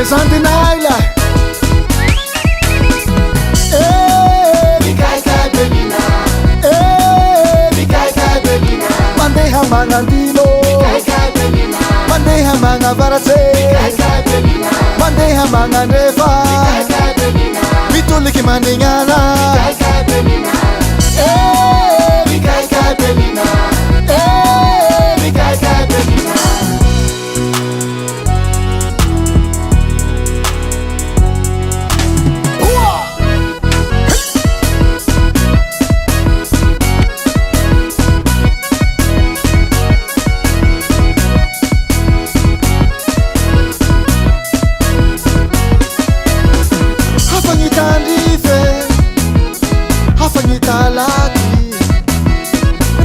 Sunday night life. Kai Belina. Kai Belina. Monday hamanga dino. Kai Belina. Monday hamanga varase. Kai Belina. Monday hamanga neva. Kai Belina. Mituliki maningana. Kai Belina. Kai Belina. Kai Belina.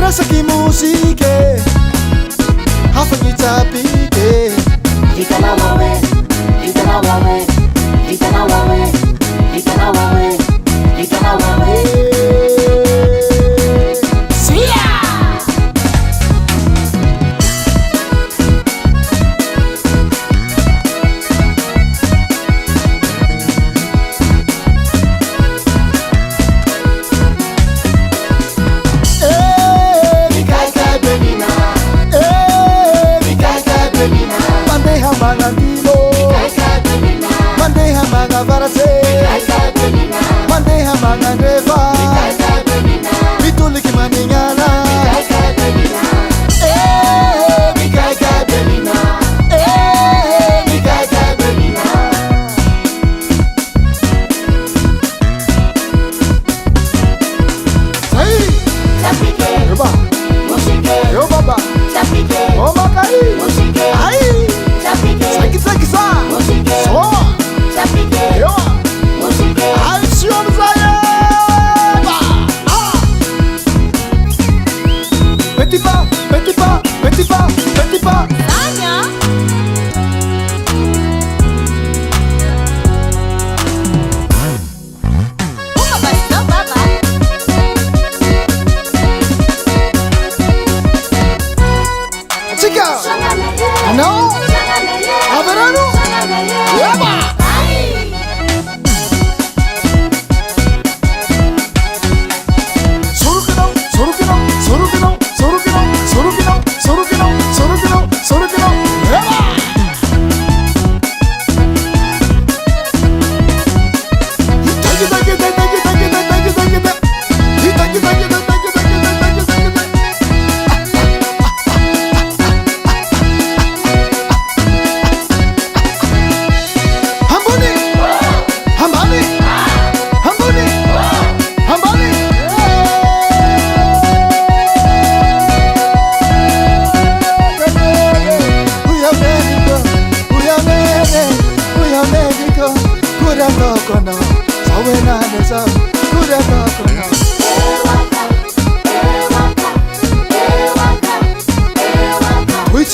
Rasa ki musike, hafanyita pike. Vita na wawe, vita na wawe, vita na wawe, vita na wawe, vita na wawe. Sia! Monday hamanga varase. Monday hamanga neva. Mituliki maningana. Kai Belina. Kai Belina. Hey, Tapike. yoba, Musike. yo baba, Tapike. oh makai. Musike. Ay, Tapike. kisa. Musike. So, Tapike. yo, Musike. ay siyon saya. Petit pas, petit pas, petit pas, petit pas. Tanya. Basta baba. Chica, no, averano, yaba. We